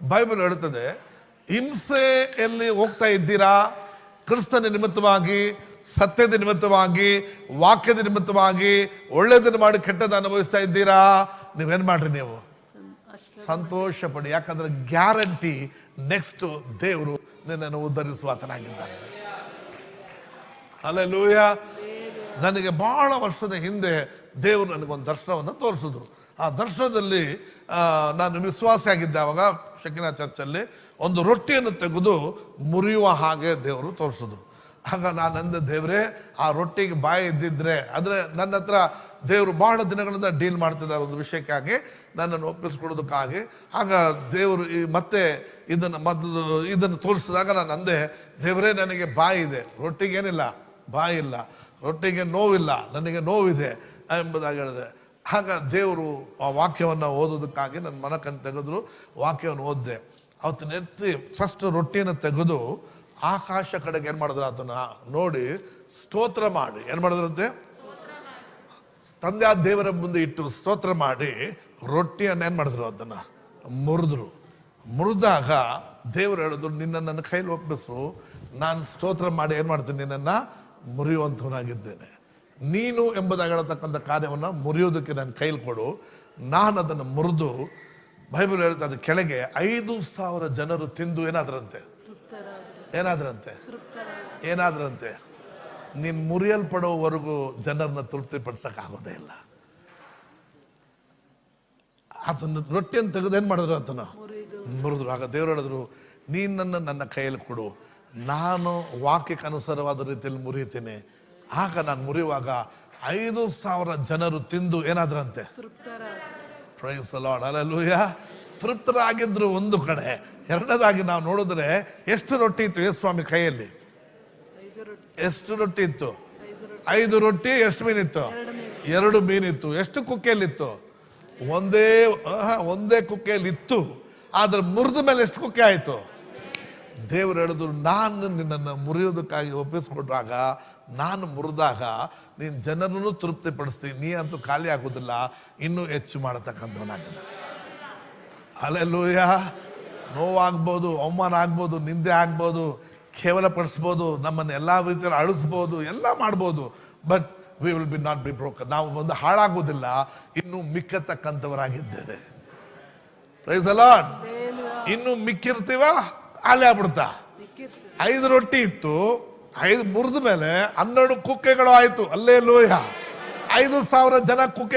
Bible ಹೇಳುತ್ತದೆ, ಹಿಂಸೆಯಲ್ಲಿ ಹೋಗ್ತಾ ಇದ್ದೀರಾ, ಕ್ರಿಸ್ತನ ನಿಮಿತ್ತವಾಗಿ, ಸತ್ಯದ ನಿಮಿತ್ತವಾಗಿ, ವಾಕ್ಯದ ನಿಮಿತ್ತವಾಗಿ, ಒಳ್ಳೇದನ್ನು ಮಾಡಿ ಕೆಟ್ಟದ್ದು ಅನುಭವಿಸ್ತಾ ಇದ್ದೀರಾ, ನೀವೇನ್ ಮಾಡ್ರಿ, ನೀವು ಸಂತೋಷ ಪಡಿ. ಯಾಕಂದ್ರೆ ಗ್ಯಾರಂಟಿ ನೆಕ್ಸ್ಟ್ ದೇವರು ನಿನ್ನನ್ನು ಉದ್ಧರಿಸುವಾತನಾಗಿದ್ದಾನೆ. ಹಲ್ಲೆಲೂಯ. ನನಗೆ ಬಹಳ ವರ್ಷದ ಹಿಂದೆ ದೇವರು ನನಗೊಂದು ದರ್ಶನವನ್ನು ತೋರಿಸಿದ್ರು. ಆ ದರ್ಶನದಲ್ಲಿ ನಾನು ವಿಶ್ವಾಸಿಯಾಗಿದ್ದೆ. ಆವಾಗ ಶಕಿನಾ ಚರ್ಚಲ್ಲಿ ಒಂದು ರೊಟ್ಟಿಯನ್ನು ತೆಗೆದು ಮುರಿಯುವ ಹಾಗೆ ದೇವರು ತೋರಿಸಿದ್ರು. ಆಗ ನಾನು ಅಂದೆ, ದೇವರೇ, ಆ ರೊಟ್ಟಿಗೆ ಬಾಯಿ ಇದ್ದಿದ್ರೆ, ಅಂದರೆ ನನ್ನ ಹತ್ರ ದೇವರು ಬಹಳ ದಿನಗಳಿಂದ ಡೀಲ್ ಮಾಡ್ತಿದ್ದಾರೆ ಒಂದು ವಿಷಯಕ್ಕಾಗಿ, ನನ್ನನ್ನು ಒಪ್ಪಿಸ್ಕೊಡೋದಕ್ಕಾಗಿ. ಆಗ ದೇವರು ಮತ್ತೆ ಇದನ್ನು ತೋರಿಸಿದಾಗ ನಾನು ಅಂದೆ, ದೇವರೇ, ನನಗೆ ಬಾಯಿ ಇದೆ, ರೊಟ್ಟಿಗೇನಿಲ್ಲ, ಬಾಯಿ ಇಲ್ಲ, ರೊಟ್ಟಿಗೆ ನೋವಿಲ್ಲ, ನನಗೆ ನೋವಿದೆ ಎಂಬುದಾಗಿ ಹೇಳಿದೆ. ಆಗ ದೇವರು ಆ ವಾಕ್ಯವನ್ನು ಓದೋದಕ್ಕಾಗಿ ನನ್ನ ಮನಕನ್ನು ತೆಗೆದ್ರು, ವಾಕ್ಯವನ್ನು ಓದಿದೆ. ಅವತ್ತಿನ ಎತ್ತಿ ಫಸ್ಟ್ ರೊಟ್ಟಿಯನ್ನು ತೆಗೆದು ಆಕಾಶ ಕಡೆಗೆ ಏನು ಮಾಡಿದ್ರು, ಅದನ್ನ ನೋಡಿ ಸ್ತೋತ್ರ ಮಾಡಿ, ಏನು ಮಾಡಿದ್ರಂತೆ, ತಂದೆ ಆ ದೇವರ ಮುಂದೆ ಇಟ್ಟು ಸ್ತೋತ್ರ ಮಾಡಿ ರೊಟ್ಟಿಯನ್ನು ಏನು ಮಾಡಿದ್ರು, ಅದನ್ನು ಮುರಿದ್ರು. ಮುರಿದಾಗ ದೇವರು ಹೇಳಿದ್ರು, ನಿನ್ನನ್ನು ನನ್ನ ಕೈಲಿ ಒಪ್ಪಿಸು, ನಾನು ಸ್ತೋತ್ರ ಮಾಡಿ ಏನು ಮಾಡ್ತೀನಿ, ನಿನ್ನನ್ನು ಮುರಿಯುವಂಥವನಾಗಿದ್ದೇನೆ. ನೀನು ಎಂಬುದಾಗಿ ಹೇಳತಕ್ಕಂಥ ಕಾರ್ಯವನ್ನು ಮುರಿಯೋದಕ್ಕೆ ನನ್ನ ಕೈಲಿ ಕೊಡು. ನಾನು ಅದನ್ನು ಮುರಿದು, ಬೈಬಲ್ ಹೇಳುತ್ತೆ, ಅದು ಕೆಳಗೆ 5,000 ಜನರು ತಿಂದು ಏನಾದ್ರಂತೆ. ನೀನು ಮುರಿಯಲ್ಪಡೋವರೆಗೂ ಜನರನ್ನ ತೃಪ್ತಿಪಡಿಸಕ್ಕಾಗೋದೇ ಇಲ್ಲ. ಅದನ್ನು ರೊಟ್ಟಿಯನ್ನು ತೆಗೆದು ಏನು ಮಾಡಿದ್ರು, ಅದನ್ನು ಮುರಿದ್ರು. ಆಗ ದೇವರು ಹೇಳಿದ್ರು, ನೀನನ್ನು ನನ್ನ ಕೈಯಲ್ಲಿ ಕೊಡು, ನಾನು ವಾಕ್ಯಕ್ಕೆ ಅನುಸಾರವಾದ ರೀತಿಯಲ್ಲಿ ಮುರಿಯುತ್ತೇನೆ. ಆಗ ನಾನು ಮುರಿಯುವಾಗ 5,000 ಜನರು ತಿಂದು ಏನಾದ್ರಂತೆ, ಪ್ರೈಸ್ ದಿ ಲಾರ್ಡ್, ಹಲ್ಲೆಲೂಯಾ, ತೃಪ್ತರಾಗಿದ್ರು ಒಂದು ಕಡೆ. ಎರಡನೇದಾಗಿ ನಾವು ನೋಡಿದ್ರೆ ಎಷ್ಟು ರೊಟ್ಟಿ ಇತ್ತು ಯೇಸುಸ್ವಾಮಿ ಕೈಯಲ್ಲಿ? ಎಷ್ಟು ರೊಟ್ಟಿ ಇತ್ತು? 5 ರೊಟ್ಟಿ. ಎಷ್ಟು ಮೀನಿತ್ತು? 2 ಮೀನಿತ್ತು. ಎಷ್ಟು ಕುಕ್ಕೆಯಲ್ಲಿತ್ತು? ಒಂದೇ ಕುಕ್ಕೆಯಲ್ಲಿ ಇತ್ತು. ಆದ್ರೆ ಮುರಿದ ಮೇಲೆ ಎಷ್ಟು ಕುಕ್ಕೆ ಆಯಿತು? ದೇವರು ಹೇಳಿದ್ರು, ನಾನು ನಿನ್ನನ್ನು ಮುರಿಯೋದಕ್ಕಾಗಿ ಒಪ್ಪಿಸ್ಕೊಟ್ಟಾಗ, ನಾನು ಮುರಿದಾಗ ನೀನು ಜನರನ್ನು ತೃಪ್ತಿಪಡಿಸ್ತೀನಿ, ನೀ ಅಂತೂ ಖಾಲಿ ಆಗೋದಿಲ್ಲ, ಇನ್ನೂ ಹೆಚ್ಚು ಮಾಡತಕ್ಕಂಥವನಾಗಿದೆ. ಹಲ್ಲೆಲೂಯ. ನೋವಾಗ್ಬೋದು, ಅವಮಾನ ಆಗ್ಬೋದು, ನಿಂದೆ ಆಗ್ಬೋದು, ಕೇವಲ ಪಡಿಸ್ಬೋದು, ನಮ್ಮನ್ನು ಎಲ್ಲ ರೀತಿಯಲ್ಲಿ ಅಳಿಸ್ಬೋದು, ಎಲ್ಲ ಮಾಡ್ಬೋದು. But we will be not be broken. ನಾವು ಒಂದು ಹಾಳಾಗೋದಿಲ್ಲ, ಇನ್ನೂ ಮಿಕ್ಕತಕ್ಕಂಥವರಾಗಿದ್ದೇವೆ. Price the lord. ಇನ್ನೂ ಮಿಕ್ಕಿರ್ತೀವ, ಅಲ್ಲೇ ಆಗ್ಬಿಡ್ತಾ. 5 ರೊಟ್ಟಿ ಇತ್ತು, 5 ಮುರಿದ ಮೇಲೆ 12 ಕುಕ್ಕೆಗಳು ಆಯ್ತು. ಹಲ್ಲೆಲೂಯ. 5,000 ಜನ ಕುಕ್ಕೆ